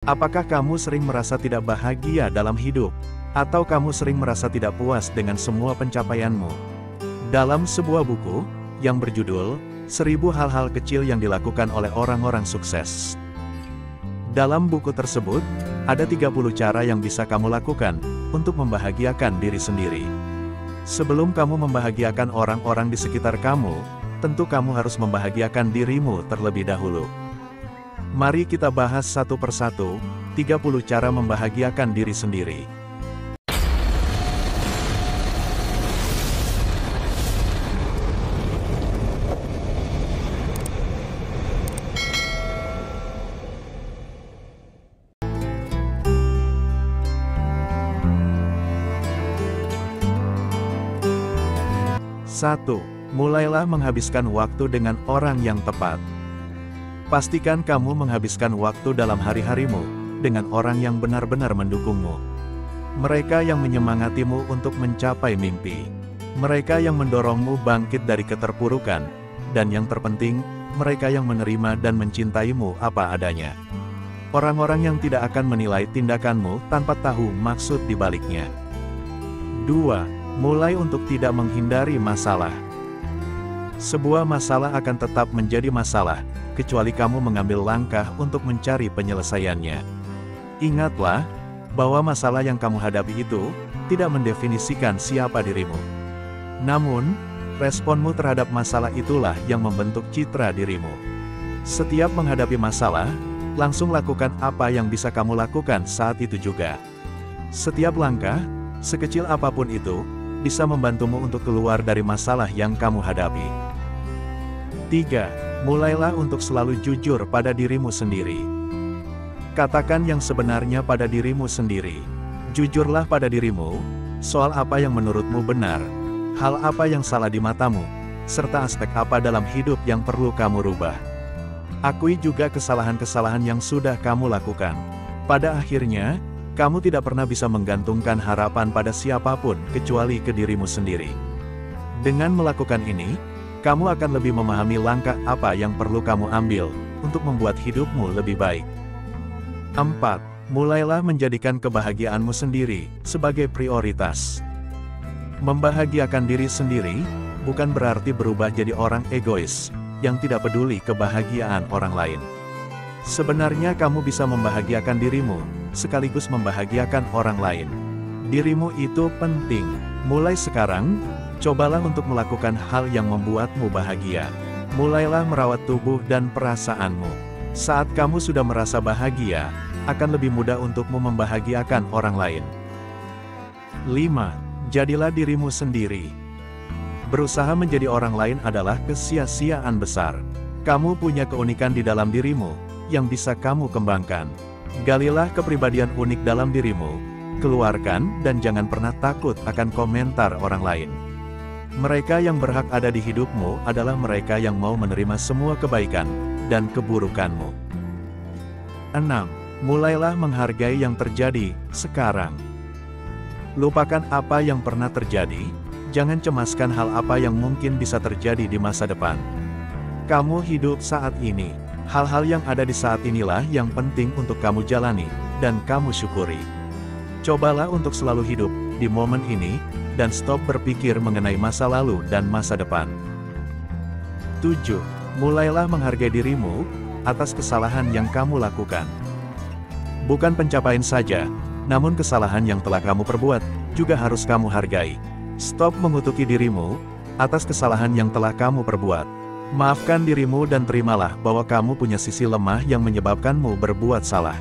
Apakah kamu sering merasa tidak bahagia dalam hidup? Atau kamu sering merasa tidak puas dengan semua pencapaianmu? Dalam sebuah buku, yang berjudul, 1000 Hal-Hal Kecil yang Dilakukan oleh Orang-Orang Sukses. Dalam buku tersebut, ada 30 cara yang bisa kamu lakukan, untuk membahagiakan diri sendiri. Sebelum kamu membahagiakan orang-orang di sekitar kamu, tentu kamu harus membahagiakan dirimu terlebih dahulu. Mari kita bahas satu persatu, 30 cara membahagiakan diri sendiri. Satu, mulailah menghabiskan waktu dengan orang yang tepat. Pastikan kamu menghabiskan waktu dalam hari-harimu, dengan orang yang benar-benar mendukungmu. Mereka yang menyemangatimu untuk mencapai mimpi. Mereka yang mendorongmu bangkit dari keterpurukan. Dan yang terpenting, mereka yang menerima dan mencintaimu apa adanya. Orang-orang yang tidak akan menilai tindakanmu tanpa tahu maksud di baliknya. 2. Mulai untuk tidak menghindari masalah. Sebuah masalah akan tetap menjadi masalah, kecuali kamu mengambil langkah untuk mencari penyelesaiannya. Ingatlah, bahwa masalah yang kamu hadapi itu, tidak mendefinisikan siapa dirimu. Namun, responmu terhadap masalah itulah yang membentuk citra dirimu. Setiap menghadapi masalah, langsung lakukan apa yang bisa kamu lakukan saat itu juga. Setiap langkah, sekecil apapun itu, bisa membantumu untuk keluar dari masalah yang kamu hadapi. 3. Mulailah untuk selalu jujur pada dirimu sendiri. Katakan yang sebenarnya pada dirimu sendiri. Jujurlah pada dirimu, soal apa yang menurutmu benar, hal apa yang salah di matamu, serta aspek apa dalam hidup yang perlu kamu rubah. Akui juga kesalahan-kesalahan yang sudah kamu lakukan. Pada akhirnya, kamu tidak pernah bisa menggantungkan harapan pada siapapun kecuali ke dirimu sendiri. Dengan melakukan ini, kamu akan lebih memahami langkah apa yang perlu kamu ambil untuk membuat hidupmu lebih baik. 4. Mulailah menjadikan kebahagiaanmu sendiri sebagai prioritas. Membahagiakan diri sendiri bukan berarti berubah jadi orang egois yang tidak peduli kebahagiaan orang lain. Sebenarnya kamu bisa membahagiakan dirimu sekaligus membahagiakan orang lain. Dirimu itu penting. Mulai sekarang, cobalah untuk melakukan hal yang membuatmu bahagia. Mulailah merawat tubuh dan perasaanmu. Saat kamu sudah merasa bahagia, akan lebih mudah untukmu membahagiakan orang lain. 5. Jadilah dirimu sendiri. Berusaha menjadi orang lain adalah kesia-siaan besar. Kamu punya keunikan di dalam dirimu, yang bisa kamu kembangkan. Galilah kepribadian unik dalam dirimu, keluarkan dan jangan pernah takut akan komentar orang lain. Mereka yang berhak ada di hidupmu adalah mereka yang mau menerima semua kebaikan dan keburukanmu. 6. Mulailah menghargai yang terjadi sekarang. Lupakan apa yang pernah terjadi, jangan cemaskan hal apa yang mungkin bisa terjadi di masa depan. Kamu hidup saat ini. Hal-hal yang ada di saat inilah yang penting untuk kamu jalani, dan kamu syukuri. Cobalah untuk selalu hidup di momen ini, dan stop berpikir mengenai masa lalu dan masa depan. 7. Mulailah menghargai dirimu, atas kesalahan yang kamu lakukan. Bukan pencapaian saja, namun kesalahan yang telah kamu perbuat, juga harus kamu hargai. Stop mengutuki dirimu, atas kesalahan yang telah kamu perbuat. Maafkan dirimu dan terimalah bahwa kamu punya sisi lemah yang menyebabkanmu berbuat salah.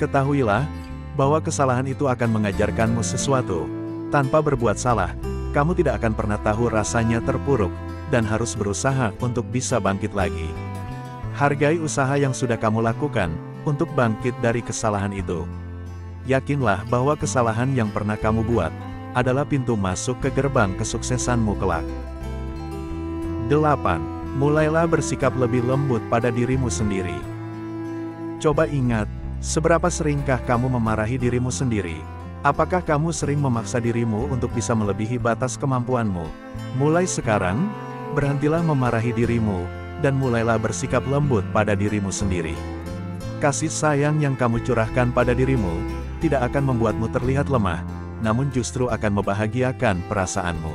Ketahuilah, bahwa kesalahan itu akan mengajarkanmu sesuatu. Tanpa berbuat salah, kamu tidak akan pernah tahu rasanya terpuruk, dan harus berusaha untuk bisa bangkit lagi. Hargai usaha yang sudah kamu lakukan, untuk bangkit dari kesalahan itu. Yakinlah bahwa kesalahan yang pernah kamu buat, adalah pintu masuk ke gerbang kesuksesanmu kelak. 8. Mulailah bersikap lebih lembut pada dirimu sendiri. Coba ingat, seberapa seringkah kamu memarahi dirimu sendiri? Apakah kamu sering memaksa dirimu untuk bisa melebihi batas kemampuanmu? Mulai sekarang, berhentilah memarahi dirimu, dan mulailah bersikap lembut pada dirimu sendiri. Kasih sayang yang kamu curahkan pada dirimu, tidak akan membuatmu terlihat lemah, namun justru akan membahagiakan perasaanmu.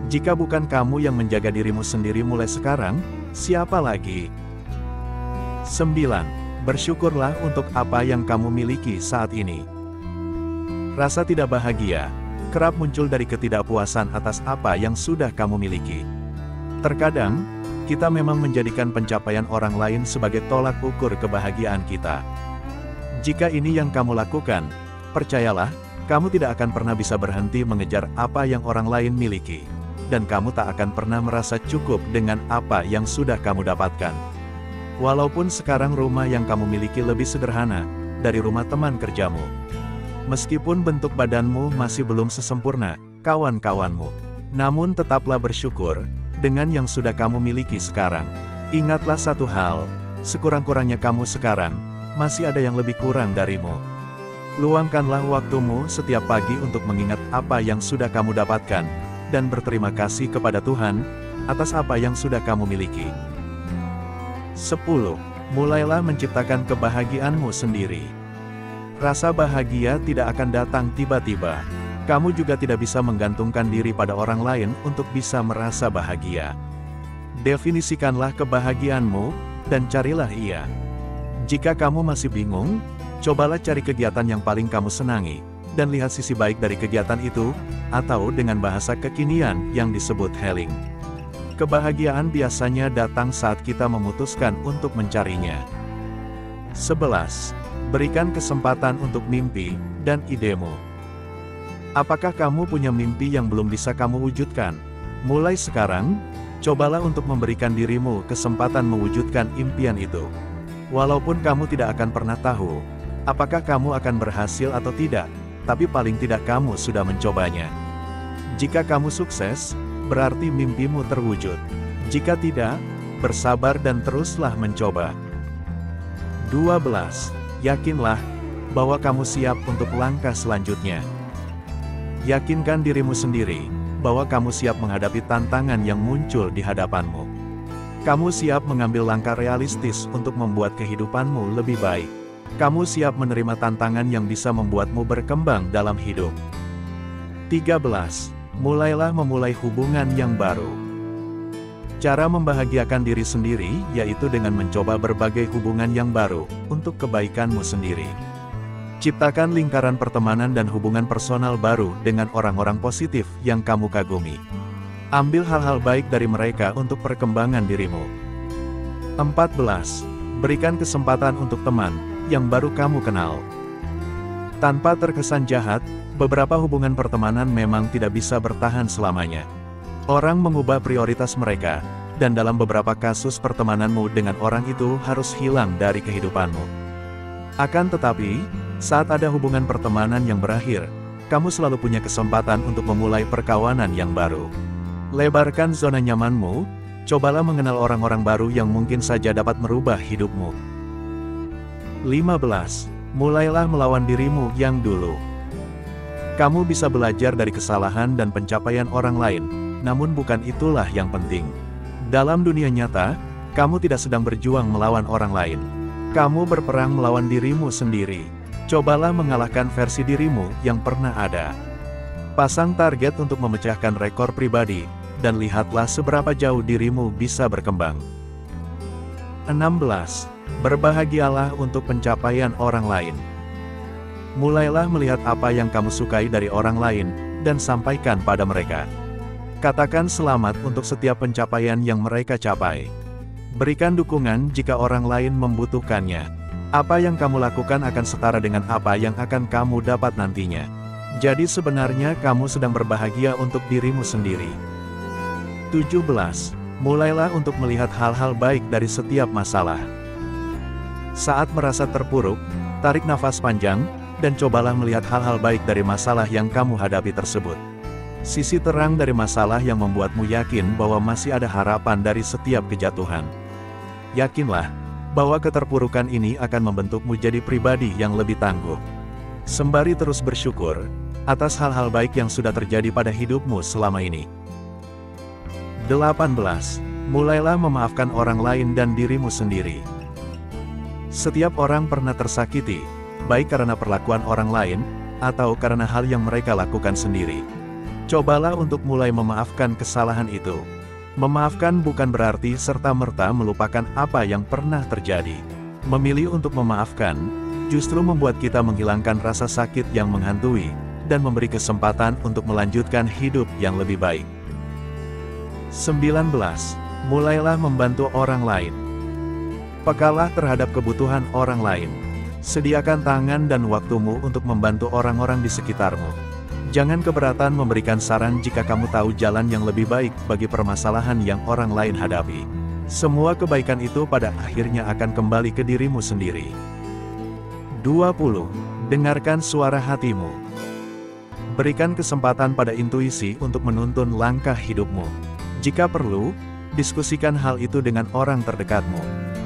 Jika bukan kamu yang menjaga dirimu sendiri mulai sekarang, siapa lagi? 9. Bersyukurlah untuk apa yang kamu miliki saat ini. Rasa tidak bahagia kerap muncul dari ketidakpuasan atas apa yang sudah kamu miliki. Terkadang, kita memang menjadikan pencapaian orang lain sebagai tolak ukur kebahagiaan kita. Jika ini yang kamu lakukan, percayalah, kamu tidak akan pernah bisa berhenti mengejar apa yang orang lain miliki. Dan kamu tak akan pernah merasa cukup dengan apa yang sudah kamu dapatkan. Walaupun sekarang rumah yang kamu miliki lebih sederhana dari rumah teman kerjamu. Meskipun bentuk badanmu masih belum sesempurna kawan-kawanmu. Namun tetaplah bersyukur dengan yang sudah kamu miliki sekarang. Ingatlah satu hal, sekurang-kurangnya kamu sekarang masih ada yang lebih kurang darimu. Luangkanlah waktumu setiap pagi untuk mengingat apa yang sudah kamu dapatkan, dan berterima kasih kepada Tuhan atas apa yang sudah kamu miliki. 10. Mulailah menciptakan kebahagiaanmu sendiri. Rasa bahagia tidak akan datang tiba-tiba. Kamu juga tidak bisa menggantungkan diri pada orang lain untuk bisa merasa bahagia. Definisikanlah kebahagiaanmu, dan carilah ia. Jika kamu masih bingung, cobalah cari kegiatan yang paling kamu senangi, dan lihat sisi baik dari kegiatan itu, atau dengan bahasa kekinian yang disebut healing. Kebahagiaan biasanya datang saat kita memutuskan untuk mencarinya. 11. Berikan kesempatan untuk mimpi dan idemu. Apakah kamu punya mimpi yang belum bisa kamu wujudkan? Mulai sekarang, cobalah untuk memberikan dirimu kesempatan mewujudkan impian itu. Walaupun kamu tidak akan pernah tahu apakah kamu akan berhasil atau tidak, tapi paling tidak kamu sudah mencobanya. Jika kamu sukses, berarti mimpimu terwujud. Jika tidak, bersabar dan teruslah mencoba. 12. Yakinlah bahwa kamu siap untuk langkah selanjutnya. Yakinkan dirimu sendiri bahwa kamu siap menghadapi tantangan yang muncul di hadapanmu. Kamu siap mengambil langkah realistis untuk membuat kehidupanmu lebih baik. Kamu siap menerima tantangan yang bisa membuatmu berkembang dalam hidup. 13. Mulailah memulai hubungan yang baru. Cara membahagiakan diri sendiri yaitu dengan mencoba berbagai hubungan yang baru untuk kebaikanmu sendiri. Ciptakan lingkaran pertemanan dan hubungan personal baru dengan orang-orang positif yang kamu kagumi. Ambil hal-hal baik dari mereka untuk perkembangan dirimu. 14. Berikan kesempatan untuk teman yang baru kamu kenal. Tanpa terkesan jahat, beberapa hubungan pertemanan memang tidak bisa bertahan selamanya. Orang mengubah prioritas mereka, dan dalam beberapa kasus pertemananmu dengan orang itu harus hilang dari kehidupanmu. Akan tetapi, saat ada hubungan pertemanan yang berakhir, kamu selalu punya kesempatan untuk memulai perkawanan yang baru. Lebarkan zona nyamanmu, cobalah mengenal orang-orang baru yang mungkin saja dapat merubah hidupmu. 15. Mulailah melawan dirimu yang dulu. Kamu bisa belajar dari kesalahan dan pencapaian orang lain, namun bukan itulah yang penting. Dalam dunia nyata, kamu tidak sedang berjuang melawan orang lain. Kamu berperang melawan dirimu sendiri. Cobalah mengalahkan versi dirimu yang pernah ada. Pasang target untuk memecahkan rekor pribadi, dan lihatlah seberapa jauh dirimu bisa berkembang. 16. Berbahagialah untuk pencapaian orang lain. Mulailah melihat apa yang kamu sukai dari orang lain, dan sampaikan pada mereka. Katakan selamat untuk setiap pencapaian yang mereka capai. Berikan dukungan jika orang lain membutuhkannya. Apa yang kamu lakukan akan setara dengan apa yang akan kamu dapat nantinya. Jadi sebenarnya kamu sedang berbahagia untuk dirimu sendiri. 17. Mulailah untuk melihat hal-hal baik dari setiap masalah. Saat merasa terpuruk, tarik nafas panjang, dan cobalah melihat hal-hal baik dari masalah yang kamu hadapi tersebut. Sisi terang dari masalah yang membuatmu yakin bahwa masih ada harapan dari setiap kejatuhan. Yakinlah bahwa keterpurukan ini akan membentukmu jadi pribadi yang lebih tangguh. Sembari terus bersyukur atas hal-hal baik yang sudah terjadi pada hidupmu selama ini. 18. Mulailah memaafkan orang lain dan dirimu sendiri. Setiap orang pernah tersakiti, baik karena perlakuan orang lain, atau karena hal yang mereka lakukan sendiri. Cobalah untuk mulai memaafkan kesalahan itu. Memaafkan bukan berarti serta-merta melupakan apa yang pernah terjadi. Memilih untuk memaafkan, justru membuat kita menghilangkan rasa sakit yang menghantui, dan memberi kesempatan untuk melanjutkan hidup yang lebih baik. 19. Mulailah membantu orang lain. Pekalah terhadap kebutuhan orang lain. Sediakan tangan dan waktumu untuk membantu orang-orang di sekitarmu. Jangan keberatan memberikan saran jika kamu tahu jalan yang lebih baik bagi permasalahan yang orang lain hadapi. Semua kebaikan itu pada akhirnya akan kembali ke dirimu sendiri. 20. Dengarkan suara hatimu. Berikan kesempatan pada intuisi untuk menuntun langkah hidupmu. Jika perlu, diskusikan hal itu dengan orang terdekatmu.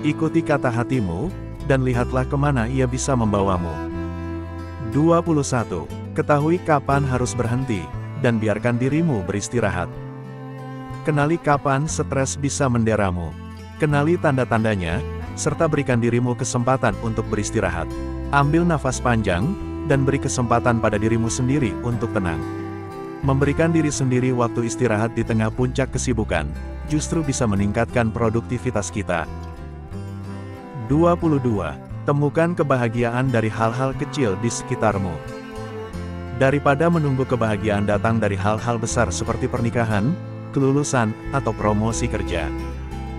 Ikuti kata hatimu, dan lihatlah kemana ia bisa membawamu. 21. Ketahui kapan harus berhenti, dan biarkan dirimu beristirahat. Kenali kapan stres bisa menderamu. Kenali tanda-tandanya, serta berikan dirimu kesempatan untuk beristirahat. Ambil nafas panjang, dan beri kesempatan pada dirimu sendiri untuk tenang. Memberikan diri sendiri waktu istirahat di tengah puncak kesibukan, justru bisa meningkatkan produktivitas kita. 22. Temukan kebahagiaan dari hal-hal kecil di sekitarmu. Daripada menunggu kebahagiaan datang dari hal-hal besar seperti pernikahan, kelulusan, atau promosi kerja,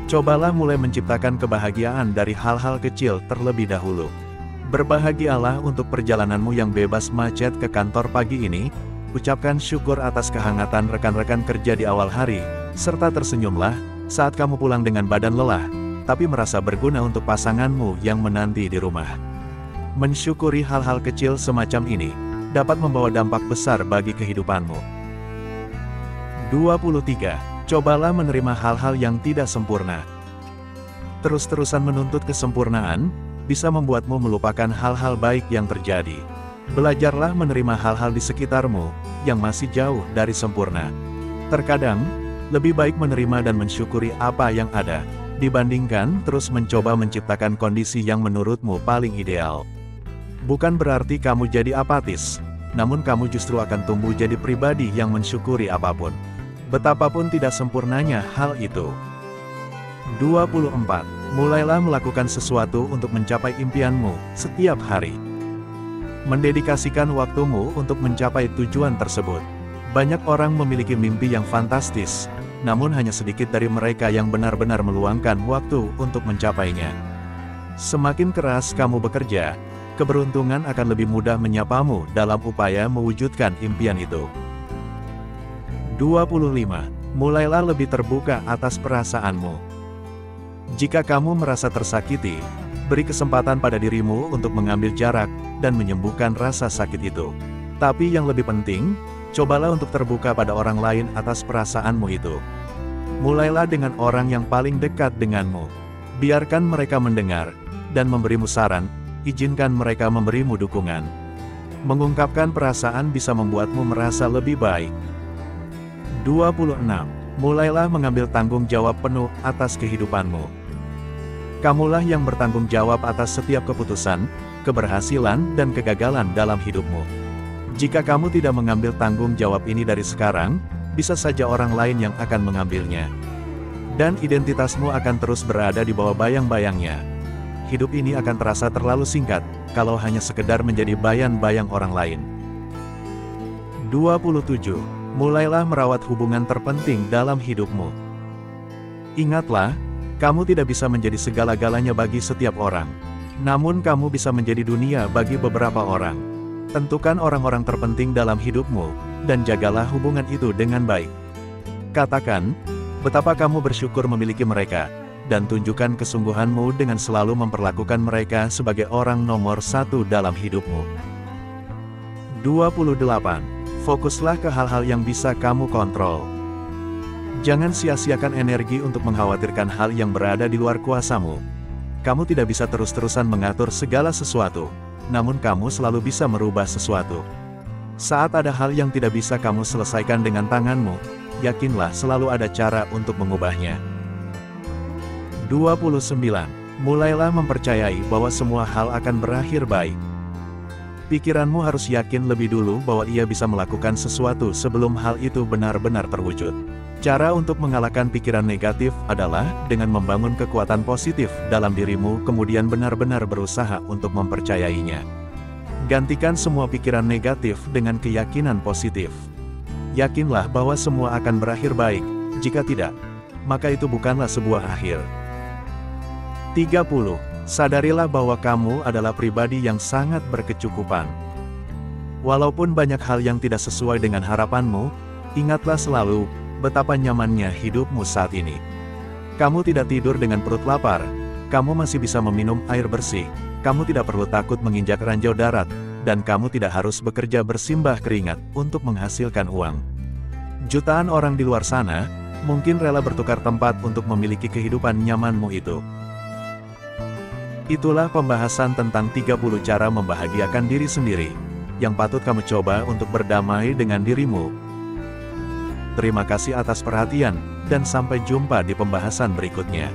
cobalah mulai menciptakan kebahagiaan dari hal-hal kecil terlebih dahulu. Berbahagialah untuk perjalananmu yang bebas macet ke kantor pagi ini, ucapkan syukur atas kehangatan rekan-rekan kerja di awal hari, serta tersenyumlah saat kamu pulang dengan badan lelah, tapi merasa berguna untuk pasanganmu yang menanti di rumah. Mensyukuri hal-hal kecil semacam ini, dapat membawa dampak besar bagi kehidupanmu. 23. Cobalah menerima hal-hal yang tidak sempurna. Terus-terusan menuntut kesempurnaan, bisa membuatmu melupakan hal-hal baik yang terjadi. Belajarlah menerima hal-hal di sekitarmu, yang masih jauh dari sempurna. Terkadang, lebih baik menerima dan mensyukuri apa yang ada, dibandingkan terus mencoba menciptakan kondisi yang menurutmu paling ideal. Bukan berarti kamu jadi apatis, namun kamu justru akan tumbuh jadi pribadi yang mensyukuri apapun. Betapapun tidak sempurnanya hal itu. 24. Mulailah melakukan sesuatu untuk mencapai impianmu setiap hari. Mendedikasikan waktumu untuk mencapai tujuan tersebut. Banyak orang memiliki mimpi yang fantastis, namun hanya sedikit dari mereka yang benar-benar meluangkan waktu untuk mencapainya. Semakin keras kamu bekerja, keberuntungan akan lebih mudah menyapamu dalam upaya mewujudkan impian itu. 25. Mulailah lebih terbuka atas perasaanmu. Jika kamu merasa tersakiti, beri kesempatan pada dirimu untuk mengambil jarak dan menyembuhkan rasa sakit itu. Tapi yang lebih penting, cobalah untuk terbuka pada orang lain atas perasaanmu itu. Mulailah dengan orang yang paling dekat denganmu. Biarkan mereka mendengar dan memberimu saran, izinkan mereka memberimu dukungan. Mengungkapkan perasaan bisa membuatmu merasa lebih baik. 26. Mulailah mengambil tanggung jawab penuh atas kehidupanmu. Kamulah yang bertanggung jawab atas setiap keputusan, keberhasilan, dan kegagalan dalam hidupmu. Jika kamu tidak mengambil tanggung jawab ini dari sekarang, bisa saja orang lain yang akan mengambilnya. Dan identitasmu akan terus berada di bawah bayang-bayangnya. Hidup ini akan terasa terlalu singkat, kalau hanya sekedar menjadi bayang-bayang orang lain. 27. Mulailah merawat hubungan terpenting dalam hidupmu. Ingatlah, kamu tidak bisa menjadi segala-galanya bagi setiap orang. Namun kamu bisa menjadi dunia bagi beberapa orang. Tentukan orang-orang terpenting dalam hidupmu, dan jagalah hubungan itu dengan baik. Katakan, betapa kamu bersyukur memiliki mereka, dan tunjukkan kesungguhanmu dengan selalu memperlakukan mereka sebagai orang nomor satu dalam hidupmu. 28. Fokuslah ke hal-hal yang bisa kamu kontrol. Jangan sia-siakan energi untuk mengkhawatirkan hal yang berada di luar kuasamu. Kamu tidak bisa terus-terusan mengatur segala sesuatu, namun kamu selalu bisa merubah sesuatu. Saat ada hal yang tidak bisa kamu selesaikan dengan tanganmu, yakinlah selalu ada cara untuk mengubahnya. 29. Mulailah mempercayai bahwa semua hal akan berakhir baik. Pikiranmu harus yakin lebih dulu bahwa ia bisa melakukan sesuatu sebelum hal itu benar-benar terwujud. Cara untuk mengalahkan pikiran negatif adalah dengan membangun kekuatan positif dalam dirimu kemudian benar-benar berusaha untuk mempercayainya. Gantikan semua pikiran negatif dengan keyakinan positif. Yakinlah bahwa semua akan berakhir baik, jika tidak, maka itu bukanlah sebuah akhir. 30. Sadarilah bahwa kamu adalah pribadi yang sangat berkecukupan. Walaupun banyak hal yang tidak sesuai dengan harapanmu, ingatlah selalu betapa nyamannya hidupmu saat ini. Kamu tidak tidur dengan perut lapar, kamu masih bisa meminum air bersih, kamu tidak perlu takut menginjak ranjau darat, dan kamu tidak harus bekerja bersimbah keringat untuk menghasilkan uang. Jutaan orang di luar sana mungkin rela bertukar tempat untuk memiliki kehidupan nyamanmu itu. Itulah pembahasan tentang 30 cara membahagiakan diri sendiri, yang patut kamu coba untuk berdamai dengan dirimu. Terima kasih atas perhatian, dan sampai jumpa di pembahasan berikutnya.